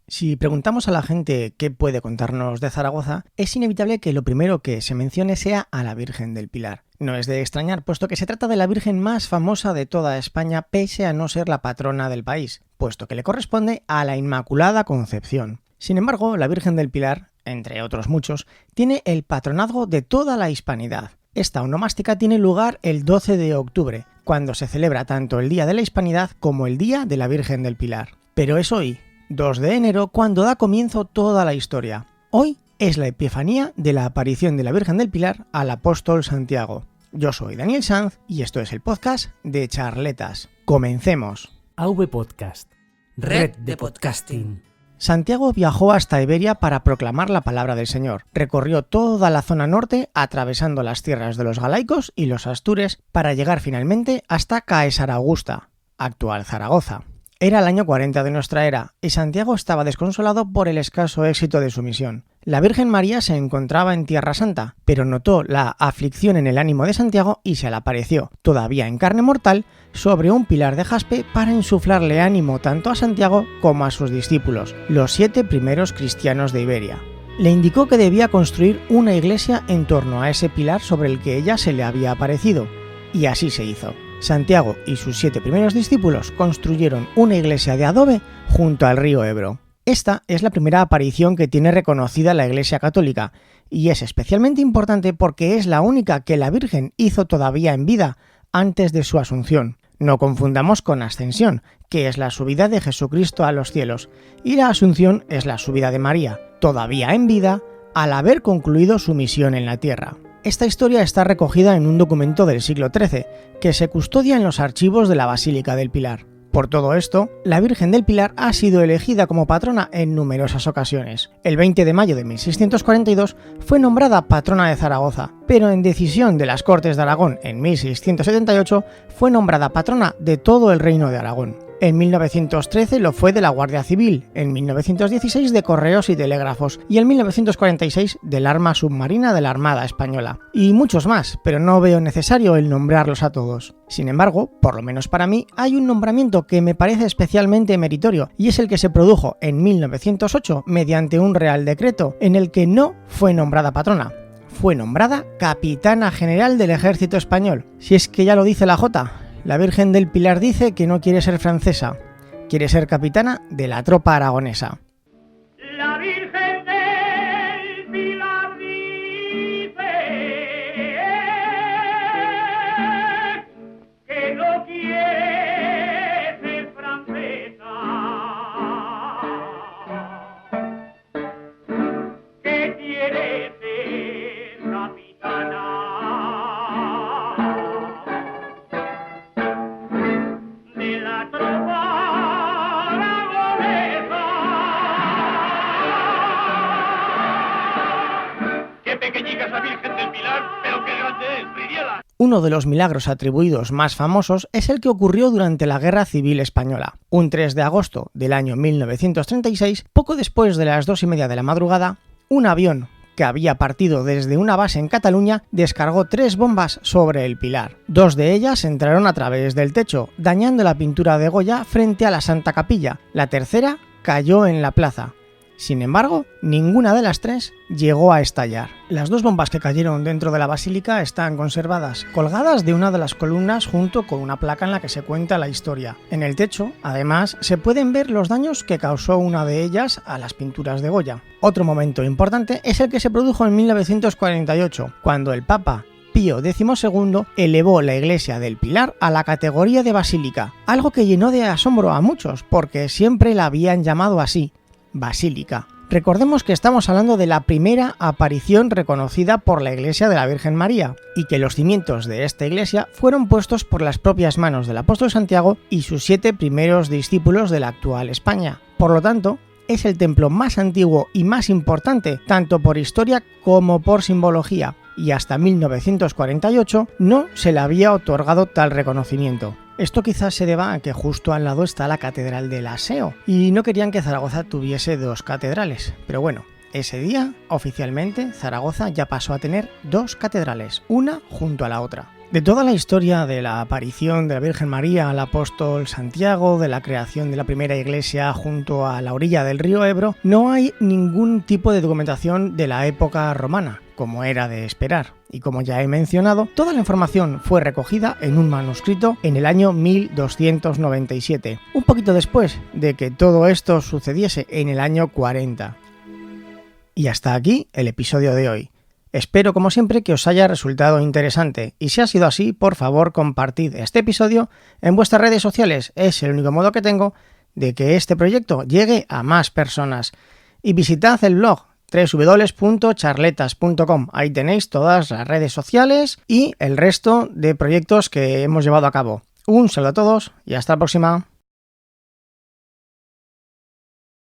Si preguntamos a la gente qué puede contarnos de Zaragoza, es inevitable que lo primero que se mencione sea a la Virgen del Pilar. No es de extrañar, puesto que se trata de la Virgen más famosa de toda España, pese a no ser la patrona del país, puesto que le corresponde a la Inmaculada Concepción. Sin embargo, la Virgen del Pilar, entre otros muchos, tiene el patronazgo de toda la hispanidad. Esta onomástica tiene lugar el 12 de octubre, cuando se celebra tanto el Día de la Hispanidad como el Día de la Virgen del Pilar. Pero es hoy, 2 de enero, cuando da comienzo toda la historia. Hoy es la epifanía de la aparición de la Virgen del Pilar al apóstol Santiago. Yo soy Daniel Sanz y esto es el podcast de Charletas. ¡Comencemos! AV Podcast, red de podcasting. Santiago viajó hasta Iberia para proclamar la palabra del Señor. Recorrió toda la zona norte, atravesando las tierras de los galaicos y los astures, para llegar finalmente hasta Caesar Augusta, actual Zaragoza. Era el año 40 de nuestra era, y Santiago estaba desconsolado por el escaso éxito de su misión. La Virgen María se encontraba en Tierra Santa, pero notó la aflicción en el ánimo de Santiago y se le apareció, todavía en carne mortal, sobre un pilar de jaspe para insuflarle ánimo tanto a Santiago como a sus discípulos, los 7 primeros cristianos de Iberia. Le indicó que debía construir una iglesia en torno a ese pilar sobre el que ella se le había aparecido, y así se hizo. Santiago y sus 7 primeros discípulos construyeron una iglesia de adobe junto al río Ebro. Esta es la primera aparición que tiene reconocida la Iglesia Católica, y es especialmente importante porque es la única que la Virgen hizo todavía en vida, antes de su asunción. No confundamos con ascensión, que es la subida de Jesucristo a los cielos, y la asunción es la subida de María, todavía en vida, al haber concluido su misión en la tierra. Esta historia está recogida en un documento del siglo XIII, que se custodia en los archivos de la Basílica del Pilar. Por todo esto, la Virgen del Pilar ha sido elegida como patrona en numerosas ocasiones. El 20 de mayo de 1642 fue nombrada patrona de Zaragoza, pero en decisión de las Cortes de Aragón en 1678 fue nombrada patrona de todo el Reino de Aragón. En 1913 lo fue de la Guardia Civil, en 1916 de Correos y Telégrafos y en 1946 del Arma Submarina de la Armada Española. Y muchos más, pero no veo necesario el nombrarlos a todos. Sin embargo, por lo menos para mí, hay un nombramiento que me parece especialmente meritorio y es el que se produjo en 1908 mediante un Real Decreto en el que no fue nombrada patrona. Fue nombrada Capitana General del Ejército Español. Si es que ya lo dice la Jota. La Virgen del Pilar dice que no quiere ser francesa, quiere ser capitana de la tropa aragonesa. La Virgen del Pilar dice que no quiere ser francesa, que quiere ser capitana de la tropa aragonesa. ¡Qué pequeñica es la Virgen del Pilar, pero qué grande es, Bridiela! Uno de los milagros atribuidos más famosos es el que ocurrió durante la Guerra Civil Española. Un 3 de agosto del año 1936, poco después de las 2:30 de la madrugada, un avión que había partido desde una base en Cataluña, descargó 3 bombas sobre el Pilar. 2 de ellas entraron a través del techo, dañando la pintura de Goya frente a la Santa Capilla. La tercera cayó en la plaza. Sin embargo, ninguna de las 3 llegó a estallar. Las 2 bombas que cayeron dentro de la basílica están conservadas, colgadas de una de las columnas junto con una placa en la que se cuenta la historia. En el techo, además, se pueden ver los daños que causó una de ellas a las pinturas de Goya. Otro momento importante es el que se produjo en 1948, cuando el Papa Pío XII elevó la iglesia del Pilar a la categoría de basílica, algo que llenó de asombro a muchos, porque siempre la habían llamado así, basílica. Recordemos que estamos hablando de la primera aparición reconocida por la Iglesia de la Virgen María, y que los cimientos de esta iglesia fueron puestos por las propias manos del apóstol Santiago y sus 7 primeros discípulos de la actual España. Por lo tanto, es el templo más antiguo y más importante, tanto por historia como por simbología, y hasta 1948 no se le había otorgado tal reconocimiento. Esto quizás se deba a que justo al lado está la Catedral del Aseo, y no querían que Zaragoza tuviese 2 catedrales, pero bueno, ese día, oficialmente, Zaragoza ya pasó a tener 2 catedrales, una junto a la otra. De toda la historia de la aparición de la Virgen María al apóstol Santiago, de la creación de la primera iglesia junto a la orilla del río Ebro, no hay ningún tipo de documentación de la época romana, como era de esperar. Y como ya he mencionado, toda la información fue recogida en un manuscrito en el año 1297, un poquito después de que todo esto sucediese en el año 40. Y hasta aquí el episodio de hoy. Espero, como siempre, que os haya resultado interesante, y si ha sido así, por favor, compartid este episodio en vuestras redes sociales. Es el único modo que tengo de que este proyecto llegue a más personas. Y visitad el blog www.charletas.com. Ahí tenéis todas las redes sociales y el resto de proyectos que hemos llevado a cabo. Un saludo a todos y hasta la próxima.